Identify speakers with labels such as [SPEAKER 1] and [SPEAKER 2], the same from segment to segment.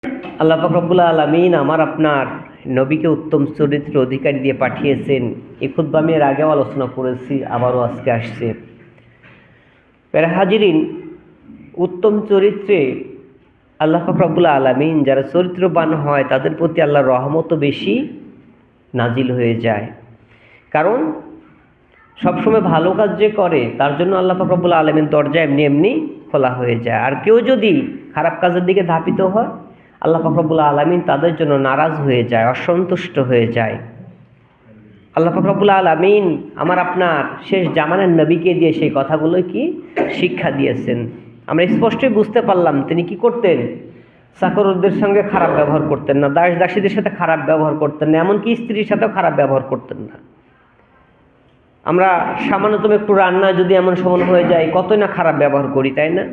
[SPEAKER 1] আল্লাহ পাক রব্বুল আলামিন আমার আপনার নবীকে উত্তম চরিত্র অধিকারী দিয়ে পাঠিয়েছেন। এই খুতবা আমি এর আগেও আলোচনা করেছি, আবারও আজকে আসছে। প্যারা হাজিরিন, উত্তম চরিত্রে আল্লাহ পাক রব্বুল আলামিন যারা চরিত্রবান হয় তাদের প্রতি আল্লাহর রহমতও বেশি নাজিল হয়ে যায়। কারণ সবসময় ভালো কাজ যে করে তার জন্য আল্লাহ পাক রব্বুল আলামিন দরজা এমনি এমনি খোলা হয়ে যায়। আর কেউ যদি খারাপ কাজের দিকে ধাপিত হয়, আল্লাহ পাক রব্বুল আলামিন তাদের জন্য নারাজ হয়ে যায়, অসন্তুষ্ট হয়ে যায়। আল্লাহ পাক রব্বুল আলামিন আমার আপনার শেষ জামানের নবীকে দিয়ে সেই কথাগুলো কি শিক্ষা দিয়েছেন। আমরা স্পষ্টই বুঝতে পারলাম তিনি কি করতেন। চাকরদের সঙ্গে খারাপ ব্যবহার করতেন না, দাস দাসীদের সাথে খারাপ ব্যবহার করতেন না, এমনকি স্ত্রীর সাথেও খারাপ ব্যবহার করতেন না। আমরা সামান্যতম একটু রান্না যদি এমন সমান হয়ে যায় কতই না খারাপ ব্যবহার করি, তাই না?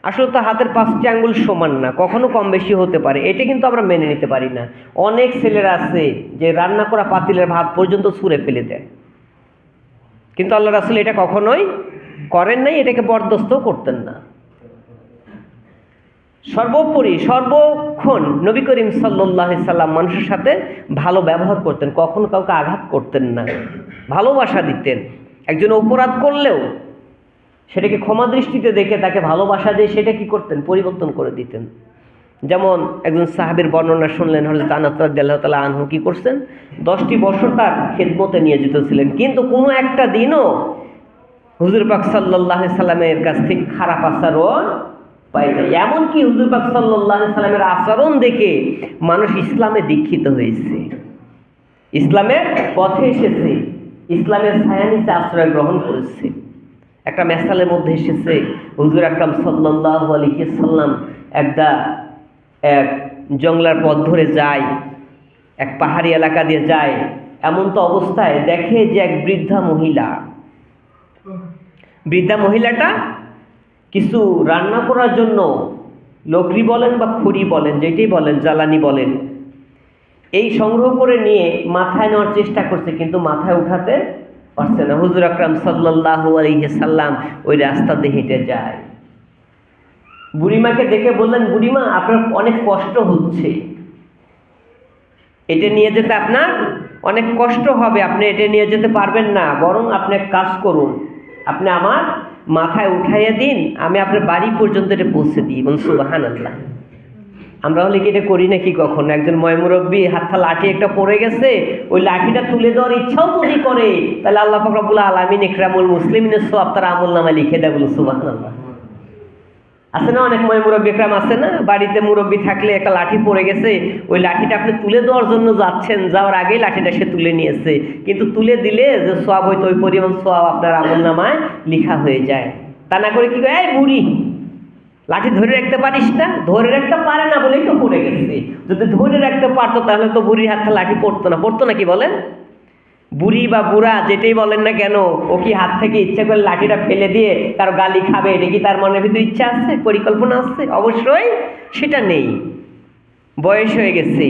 [SPEAKER 1] আসলে তো হাতের 5টি আঙ্গুল সমান না, কখনো কম বেশি হতে পারে, এটা কিন্তু আমরা মেনে নিতে পারি না। অনেক ছেলেরা আছে যে রান্না করা পাতিলের ভাত পর্যন্ত ছুঁড়ে ফেলে দেয়, কিন্তু আল্লাহ রাসূল এটা কখনোই করেন নাই, এটাকে বরদাস্তও করতেন না। সর্বোপরি সর্বক্ষণ নবী করিম সাল্লাল্লাহু আলাইহি সাল্লাম মানুষের সাথে ভালো ব্যবহার করতেন, কখনো কাউকে আঘাত করতেন না, ভালোবাসা দিতেন। একজন অপরাধ করলেও সেটাকে ক্ষমা দৃষ্টিতে দেখে তাকে ভালোবাসা দিয়ে সেটা কি করতেন, পরিবর্তন করে দিতেন। যেমন একজন সাহাবীর বর্ণনা শুনলেন, হযরত আনাস রাদিয়াল্লাহু তাআলা আনহু কি করছেন, 10টি বছর তার খেদমতে নিয়োজিত ছিলেন, কিন্তু কোনো একটা দিনও হুজুর পাক সাল্লাল্লাহু আলাইহি সাল্লামের কাছ থেকে খারাপ আচরণ পাই নাই। এমনকি হুজুর পাক সাল্লাল্লাহু আলাইহি সাল্লামের আচরণ দেখে মানুষ ইসলামে দীক্ষিত হয়েছে, ইসলামের পথে এসেছে, ইসলামের ছায়া নিচে আশ্রয় গ্রহণ করেছে। একটা মেসালের মধ্যে এসেছে, হুজুর আকরাম সাল্লাল্লাহু আলাইহি সাল্লাম এক জঙ্গলার পথ ধরে যায়, এক পাহাড়ি এলাকা দিয়ে যায়। এমন তো অবস্থায় দেখে যে এক বৃদ্ধা মহিলাটা কিছু রান্না করার জন্য লকড়ি বলেন বা খড়ি বলেন, যেটাই বলেন, জ্বালানি বলেন, এই সংগ্রহ করে নিয়ে মাথায় নেওয়ার চেষ্টা করছে, কিন্তু মাথায় উঠাতে পারছে না। হুজুর আকরাম সাল্লাল্লাহু আলাইহি সাল্লাম ওই রাস্তা দিয়ে হেঁটে যায়। বুড়িমাকে দেখে বললেন, বুড়িমা আপনার অনেক কষ্ট হচ্ছে, এটা নিয়ে যেতে আপনার অনেক কষ্ট হবে, আপনি এটা নিয়ে যেতে পারবেন না, বরং আপনি এক কাজ করুন, আপনি আমার মাথায় উঠাইয়া দিন, আমি আপনার বাড়ি পর্যন্ত এটা পৌঁছে দিই। বলুন সুবহানাল্লাহ। আমরা হলে কি এটা করি নাকি কখনো? একজন ময়মুরব্বী হাতটা লাঠি একটা পড়ে গেছে, ওই লাঠিটা তুলে দেওয়ার ইচ্ছাও যদি করে, তাহলে আল্লাহ পাক রব্বুল আলামিন ইকরামুল মুসলিমিনের সওয়াব তার আমলনামায় লিখে দেয়। বলুন সুবহানাল্লাহ। আছে না অনেক মুরব্বী একরাম আছে না, বাড়িতে মুরব্বী থাকলে একটা লাঠি পড়ে গেছে, ওই লাঠিটা আপনি তুলে দেওয়ার জন্য যাচ্ছেন, যাওয়ার আগেই লাঠিটা সে তুলে নিয়েছে, কিন্তু তুলে দিলে যে সওয়াব হয়তো ওই পরিমাণ সওয়াব আপনার আমলনামায় লিখা হয়ে যায়। তা না করে কি করে, এই বুড়ি লাঠি ধরে রাখতে পারিস না, ধরে রাখতে পারে না বলেই তো পড়ে গেছে, যদি ধরে রাখতে পারতো তাহলে তো বুড়ির হাতটা লাঠি পড়তো না কি বলেন? বুড়ি বা বুড়া যেটাই বলেন না কেন, ও কি হাত থেকে ইচ্ছা করে লাঠিটা ফেলে দিয়ে কারো গালি খাবে, এটা কি তার মনের ভিতরে ইচ্ছা আছে, পরিকল্পনা আছে? অবশ্যই সেটা নেই। বয়স হয়ে গেছে,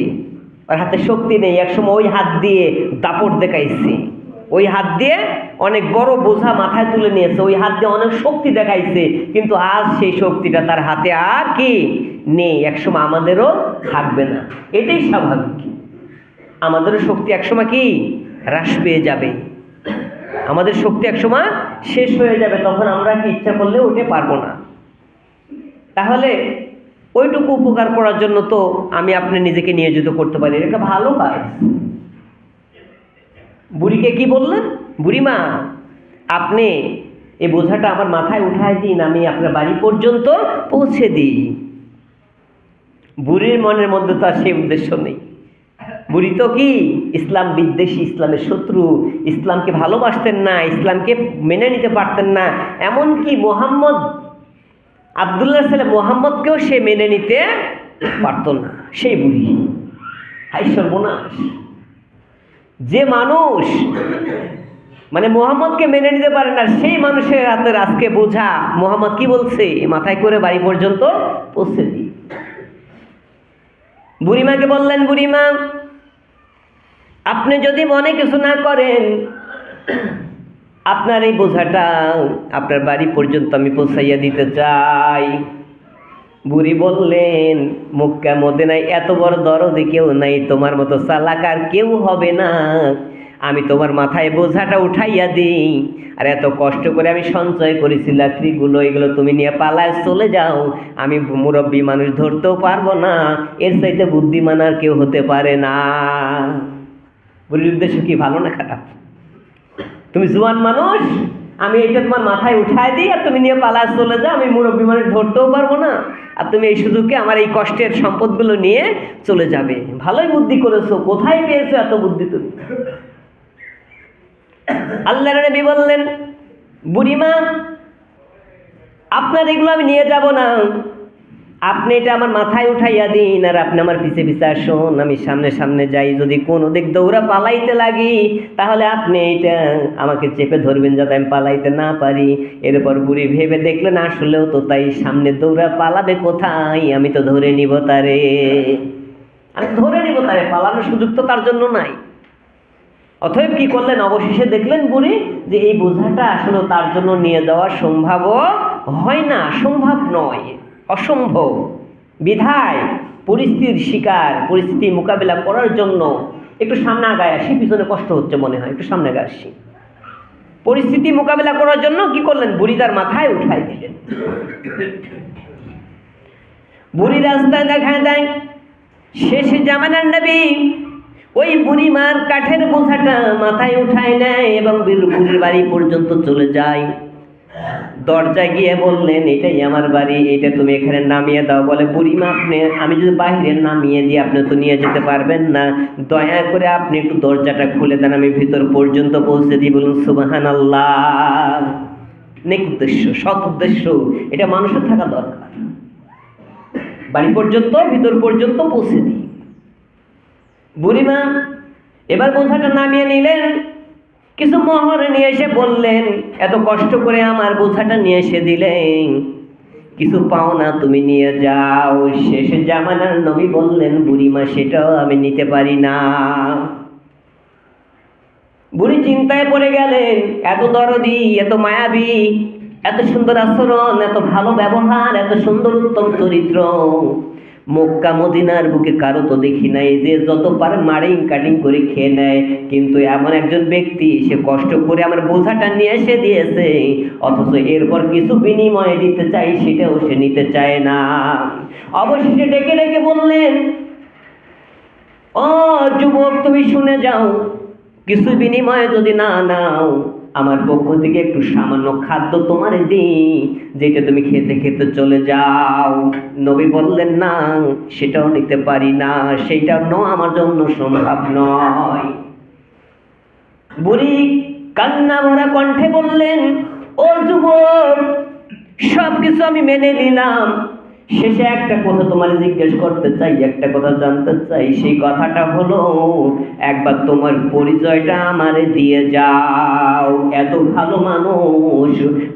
[SPEAKER 1] ওর হাতে শক্তি নেই, একসময় ওই হাত দিয়ে দাপট দেখাইছে, ওই হাত দিয়ে অনেক বড় বোঝা মাথায় তুলে নিয়েছে, ওই হাত দিয়ে অনেক শক্তি দেখাইছে, কিন্তু আজ সেই শক্তিটা তার হাতে আর কি নেই, একসময় আমাদেরও থাকবে না। এটাই স্বাভাবিক, আমাদেরও শক্তি একসময় কি হ্রাস পেয়ে যাবে, আমাদের শক্তি একসময় শেষ হয়ে যাবে, তখন আমরা কি ইচ্ছা করলে উঠে পারবো না। তাহলে ওইটুকু উপকার করার জন্য তো আমি আপনি নিজেকে নিয়োজিত করতে পারি, এটা ভালো কাজ। বুড়িকে কি বললেন, বুড়িমা আপনি এই বোঝাটা আমার মাথায় উঠায় দিন, আমি আপনার বাড়ি পর্যন্ত পৌঁছে দিই। বুড়ির মনের মধ্যে তো আর সেই উদ্দেশ্য নেই, বুড়ি তো কি ইসলাম বিদ্বেষী, ইসলামের শত্রু, ইসলামকে ভালোবাসতেন না, ইসলামকে মেনে নিতে পারতেন না, এমনকি আব্দুল্লাহ ছেলে মোহাম্মদকেও সে মেনে নিতে পারত না। সেই বুড়ি, হাই সর্বনাশ! যে মানুষ মানে মোহাম্মদকে মেনে নিতে পারে না, সেই মানুষের হাতের আজকে বোঝা মোহাম্মদ কি বলছে, মাথায় করে বাড়ি পর্যন্ত পৌঁছে দিই। বুড়িমাকে বললেন, বুড়িমা আপনি যদি মনে কিছু না করেন, আপনার এই বোঝাটা আপনার বাড়ি পর্যন্ত আমি পৌঁছাইয়া দিতে চাই। বুড়ি বললেন, মক্কা মদিনায় এত বড় দরদি কেউ নাই, তোমার মতো চালাক আর কেউ হবে না। আমি তোমার মাথায় বোঝাটা উঠাইয়া দিই, আর এত কষ্ট করে আমি সঞ্চয় করেছি লাকড়িগুলো, এগুলো তুমি নিয়ে পালায় চলে যাও। আমি মুরব্বী মানুষ, ধরতেও পারবো না, এর চাইতে বুদ্ধিমান আর কেউ হতে পারে না। বুড়ির উদ্দেশ্য কি ভালো না খারাপ? তুমি জোয়ান মানুষ, আমি এটা তোমার মাথায় উঠায় দিই আর তুমি নিয়ে পালায় চলে যাও, আমি মুরব্বী মানুষ, ধরতেও পারবো না, আর তুমি এই সুযোগে আমার এই কষ্টের সম্পদগুলো নিয়ে চলে যাবে। ভালোই বুদ্ধি করেছো, কোথায় পেয়েছো এত বুদ্ধি তুমি? আল্লাহর নবী বললেন, বুড়িমা, আপনার এগুলো আমি নিয়ে যাব না, আপনি এটা আমার মাথায় উঠাইয়া দিন, আর আপনি আমার পিছে পিছে আসুন, আমি সামনে সামনে যাই, যদি কোনো দিক দৌড়া পালাইতে লাগি তাহলে আপনি এটা আমাকে চেপে ধরবেন যাতে আমি পালাইতে না পারি। এরপর বুড়ি ভেবে দেখলেন, আসলেও তো তাই, সামনে দৌড়া পালাবে কোথায়, আমি তো ধরে নিব তারে, পালানোর সুযোগ তো তার জন্য নাই। অতএব কি করলেন, অবশেষে দেখলেন বুড়ি যে এই বোঝাটা আসলে তার জন্য নিয়ে যাওয়া সম্ভব হয় না, সম্ভব নয়, অসম্ভব। বিধায় পরিস্থিতি মোকাবিলা করার জন্য একটু সামনে আগায় আসি, পিছনে কষ্ট হচ্ছে মনে হয়, একটু সামনে আগায় আসি। পরিস্থিতি মোকাবিলা করার জন্য কি করলেন, বুড়ি তার মাথায় উঠাই দিলেন। বুড়ি রাস্তায় দেখায় দেয়, শেষ জামানার নবী ওই বুড়িমার কাঠের বোঝাটা মাথায় উঠায় নেয় এবং বুড়ির বাড়ি পর্যন্ত চলে যায়। দরজায় গিয়ে বললেন, এটাই আমার বাড়ি, এটা তুমি এখানে নামিয়ে দাও। বলে, বুড়িমা, আমি যদি বাহিরে নামিয়ে দিই আপনি তো নিয়ে যেতে পারবেন না, দয়া করে আপনি একটু দরজাটা খুলে দেন, আমি ভিতর পর্যন্ত পৌঁছে দিই। বলুন সুবহানাল্লাহ। নেক উদ্দেশ্য, সৎ উদ্দেশ্য, এটা মানুষের থাকা দরকার। বাড়ি পর্যন্ত, ভিতর পর্যন্ত পৌঁছে দিই। বুড়িমা এবার বোঝাটা নামিয়ে নিলেন, কিছু মোহর নিয়ে এসে বললেন, এত কষ্ট করে আমার বোঝাটা নিয়ে এসে দিলেন, কিছু পাওনা তুমি নিয়ে যাও। শেষ জামানার নবী বললেন, বুড়িমা, সেটাও আমি নিতে পারি না। বুড়ি চিন্তায় পড়ে গেলেন, এত দরদি, এত মায়াবী, এত সুন্দর আচরণ, এত ভালো ব্যবহার, এত সুন্দর উত্তম চরিত্র, মক্কা মদিনার বুকে কারো তো দেখি নাই, যে যত পারে মারিং কাটিং করে খেয়ে নেয়, কিন্তু এমন একজন ব্যক্তি, সে কষ্ট করে আমার বোঝাটা নিয়ে এসে দিয়েছে, অথচ এরপর কিছু বিনিময়ে দিতে চাই, সেটাও সে নিতে চায় না। অবশেষে ডেকে ডেকে বললেন, ও যুবক, তুমি শুনে যাও, কিছু বিনিময়ে যদি না নাও, আমার পক্ষ থেকে একটু সামান্য খাদ্য তোমার দিই, যেটা তুমি খেতে খেতে চলে যাও। নবী বললেন, না, সেটাও নিতে পারি না, সেটাও আমার জন্য সম্ভব নয়। বুড়ি কান্না ভরা কণ্ঠে বললেন, ও যুবক, সবকিছু আমি মেনে নিলাম, শেষে একটা কথা তোমার জিজ্ঞেস করতে চাই, একটা কথা জানতে চাই। সেই কথাটা হলো, একবার তোমার পরিচয়টা আমারে দিয়ে যাও। এত ভালো মানুষ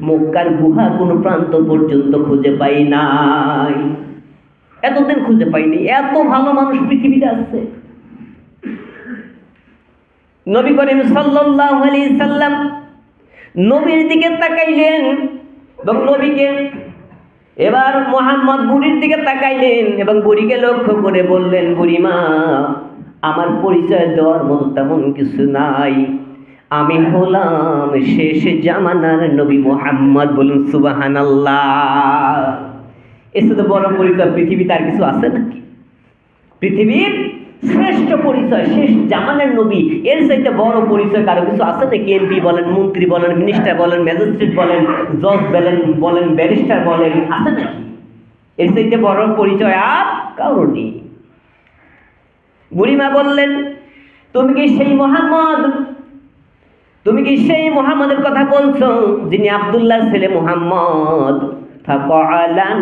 [SPEAKER 1] মক্কার গুহা কোনো প্রান্ত পর্যন্ত খুঁজে পাই নাই, এতদিন খুঁজে পাইনি, এত ভালো মানুষ পৃথিবীতে আছে। নবী করিম সাল্লাল্লাহু আলাইহি সাল্লাম নবীর দিকে তাকাইলেন এবং নবীকে, এবার মুহাম্মদ বুড়ির দিকে তাকাইলেন এবং বুড়িকে লক্ষ্য করে বললেন, বুড়িমা, আমার পরিচয় দেওয়ার মতো তেমন কিছু নাই, আমি হলাম শেষ জামানার নবী মুহাম্মদ। বলুন সুবহানাল্লাহ। এর সাথে বড় পরিচয় পৃথিবীতে আর কিছু আছে নাকি? পৃথিবীর শ্রেষ্ঠ পরিচয় শেষ জামানের নবী, এর চাইতে বড় পরিচয় কারো কিছু আছে নাকি? এমপি বলেন, মন্ত্রী বলেন, মিনিস্টার বলেন, ম্যাজিস্ট্রেট বলেন, জজ বলেন, ব্যারিস্টার বলেন, আছে নাকি? এর চাইতে বড় পরিচয় আর কারো নেই। বুড়িমা বললেন, তুমি কি সেই মুহাম্মদ? তুমি কি সেই মুহাম্মদের কথা বলছো যিনি আব্দুল্লাহর ছেলে মুহাম্মদ?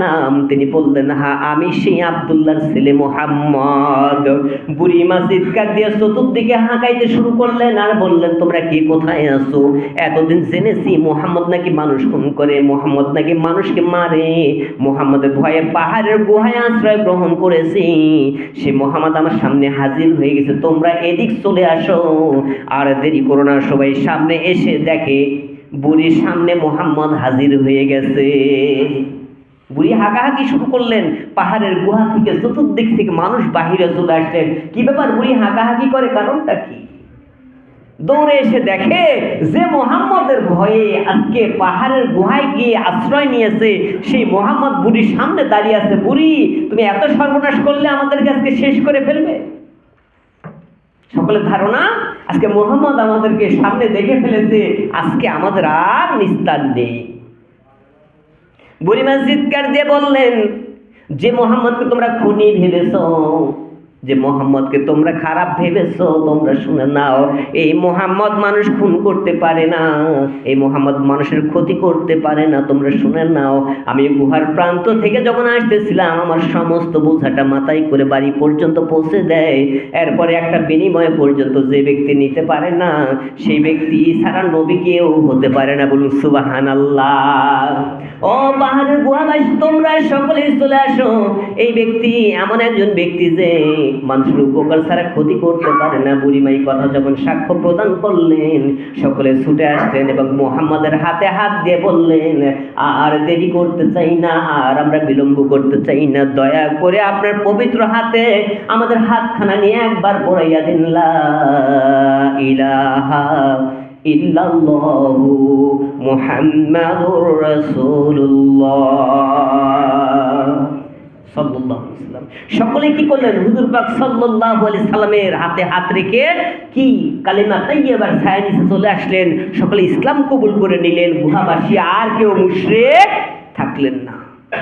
[SPEAKER 1] নাম, তিনি বললেন, হ্যাঁ, আমি সেই আব্দুল্লাহর ছেলে মুহাম্মদ। বুড়িমা চিৎকার দিয়ে চতুর্দিকে হাঁকাইতে শুরু করলেন আর বললেন, তোমরা কি কোথায় আছো? এতদিন জেনেছি মুহাম্মদ নাকি মানুষ খুন করে, মুহাম্মদ নাকি মানুষকে মারে, মুহাম্মদের ভয়ে পাহাড়ের গুহায় আশ্রয় গ্রহণ করেছি, সে মুহাম্মদ আমার সামনে হাজির হয়ে গেছে, তোমরা এদিক চলে আসো। আর দেরি করো না, সবাই সামনে এসে দেখে বুড়ির সামনে মুহাম্মদ হাজির হয়ে গেছে। বুড়ি হাঁকাহাঁকি শুরু করলেন, পাহাড়ের গুহা থেকে চতুর্দিক থেকে মানুষ বাহিরে চলে আসলেন। কি ব্যাপার, বুড়ি হাঁকাহাঁকি করে, কারণটা কি? দৌড়ে এসে দেখে যে মুহাম্মদের ভয়ে আজকে পাহাড়ের গুহায় গিয়ে আশ্রয় নিয়েছে, সেই মুহাম্মদ বুড়ির সামনে দাঁড়িয়ে আছে। বুড়ি, তুমি এত সর্বনাশ করলে, আমাদেরকে আজকে শেষ করে ফেলবে। সকলের ধারণা আজকে মুহাম্মদ আমাদেরকে সামনে দেখে ফেলেছে, আজকে আমাদের আর নিস্তার নেই। বুড়িমা চিৎকার দিয়ে বললেন, যে মুহাম্মদকে তোমরা খুনি ভেবেছ, যে মুহাম্মদকে তোমরা খারাপ ভেবেছো, তোমরা শুনে নাও, এই মুহাম্মদ মানুষ খুন করতে পারে না, এই মুহাম্মদ মানুষের ক্ষতি করতে পারে না। তোমরা শুনে নাও, আমি গুহার প্রান্ত থেকে যখন আসতেছিলাম, আমার সমস্ত বোঝাটা মাথায় করে বাড়ি পর্যন্ত পৌঁছে দেয়। এরপরে একটা বিনিময় পর্যন্ত যে ব্যক্তি নিতে পারে না, সেই ব্যক্তি ছাড়া নবী কেউ হতে পারে না। বলুন সুবহানাল্লাহ। ও পাহাড়ের গুহাবাসী, তোমরা সকলেই চলে আসো। এই ব্যক্তি এমন একজন ব্যক্তি যে মানুষের উপকার ছাড়া ক্ষতি করতে পারে না। বুড়িমাই কথা যখন সাক্ষ্য প্রদান করলেন, সকলে ছুটে আসলেন এবং মুহাম্মাদের হাতে হাত দিয়ে বললেন, আর দেরি করতে চাই না, আর আমরা বিলম্ব করতে চাই না, দয়া করে আপনার পবিত্র হাতে আমাদের হাতখানা নিয়ে একবার পড়াইয়া দিন, লা ইলাহা ইল্লাল্লাহু মুহাম্মাদুর রাসূলুল্লাহ সাল্লাল্লাহু আলাইহি ওয়াসাল্লাম। সকলে কি করলেন? হুজুর পাক সাল্লাল্লাহু আলাইহি সাল্লামের হাতে হাত রেখে কি কালিমা তাইয়্যিবার ছায়া নিচে চলে আসলেন। সকলে ইসলাম কবুল করে নিলেন। গুহাবাসী আর কেউ মুশরিক থাকলেন না,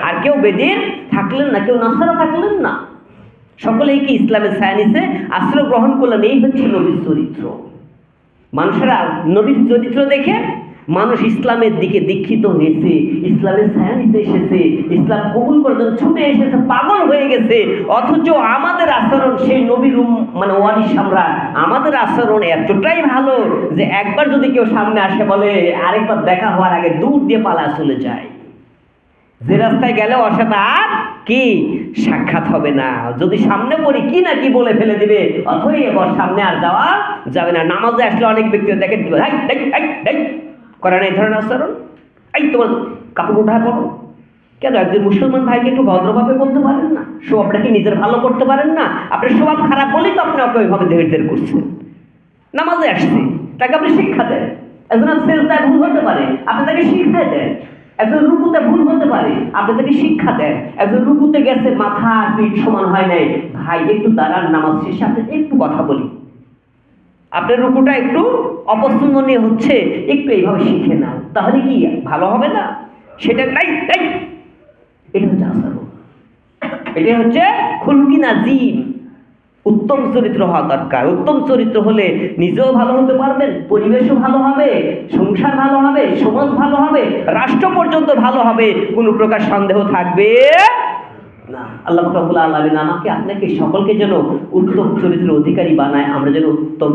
[SPEAKER 1] আর কেউ বেদিন থাকলেন না, কেউ নাসারা থাকলেন না। সকলেই কি ইসলামের ছায়া নিচে আশ্রয় গ্রহণ করলেন। এই হচ্ছে নবীর চরিত্র। মানুষেরা নবীর চরিত্র দেখে মানুষ ইসলামের দিকে দীক্ষিত হয়েছে, ইসলামের ছায়া নিতে এসেছে, ইসলাম কবুল করার জন্য ছুটে এসেছে, পাগল হয়ে গেছে। অথচ আমাদের আচরণ সেই নবীর মানে ওয়ালি সম্রাট, আমাদের আচরণ এতটাই ভালো যে একবার যদি কেউ সামনে আসে বলে, আরেকবার দেখা হওয়ার আগে দূর দিয়ে পালা চলে যায়। যে রাস্তায় গেলে ওর সাথে আর কি সাক্ষাৎ হবে না। যদি সামনে পড়ি কি না কি বলে ফেলে দিবে, অথই এবার সামনে আর যাওয়া যাবে না। নামাজে আসলে অনেক ব্যক্তি দেখেন করে না এই ধরনের আচরণ। এই তোমার কাপড় উঠায় পড়ো কেন? একজন মুসলমান ভাইকে একটু ভদ্রভাবে বলতে পারেন না? স্বভাবটা কি নিজের ভালো করতে পারেন না? আপনার স্বভাব খারাপ বলেই তো আপনি ওইভাবে ধীরে করছেন। নামাজে আসছে, তাকে আপনি শিক্ষা দেন। একজন সেজদায় ভুল হতে পারে, আপনি তাকে শিক্ষা দেন। একজন রুকুতে ভুল হতে পারে, আপনি তাকে শিক্ষা দেন। একজন রুকুতে গেছে, মাথা পিঠ সমান হয় নাই, ভাই একটু দাঁড়ান, নামাজ শেষে আপনি একটু কথা বলি, আপনার রুকুটা একটু অপছন্দনীয় হচ্ছে, একটু এইভাবে শিখে নাও, তাহলে কি ভালো হবে না? সেটা নাই। এটা হচ্ছে আচরণ, এটা হচ্ছে খুলকি নাজিম। উত্তম চরিত্র হওয়া দরকার। উত্তম চরিত্র হলে নিজেও ভালো হতে পারবেন, পরিবেশও ভালো হবে, সংসার ভালো হবে, সমাজ ভালো হবে, রাষ্ট্র পর্যন্ত ভালো হবে, কোনো প্রকার সন্দেহ থাকবে না। আল্লাহ রাব্বুল আলামিন আমাকে আপনাকে সকলকে যেন উত্তম চরিত্রের অধিকারী বানায়, আমরা যেন উত্তম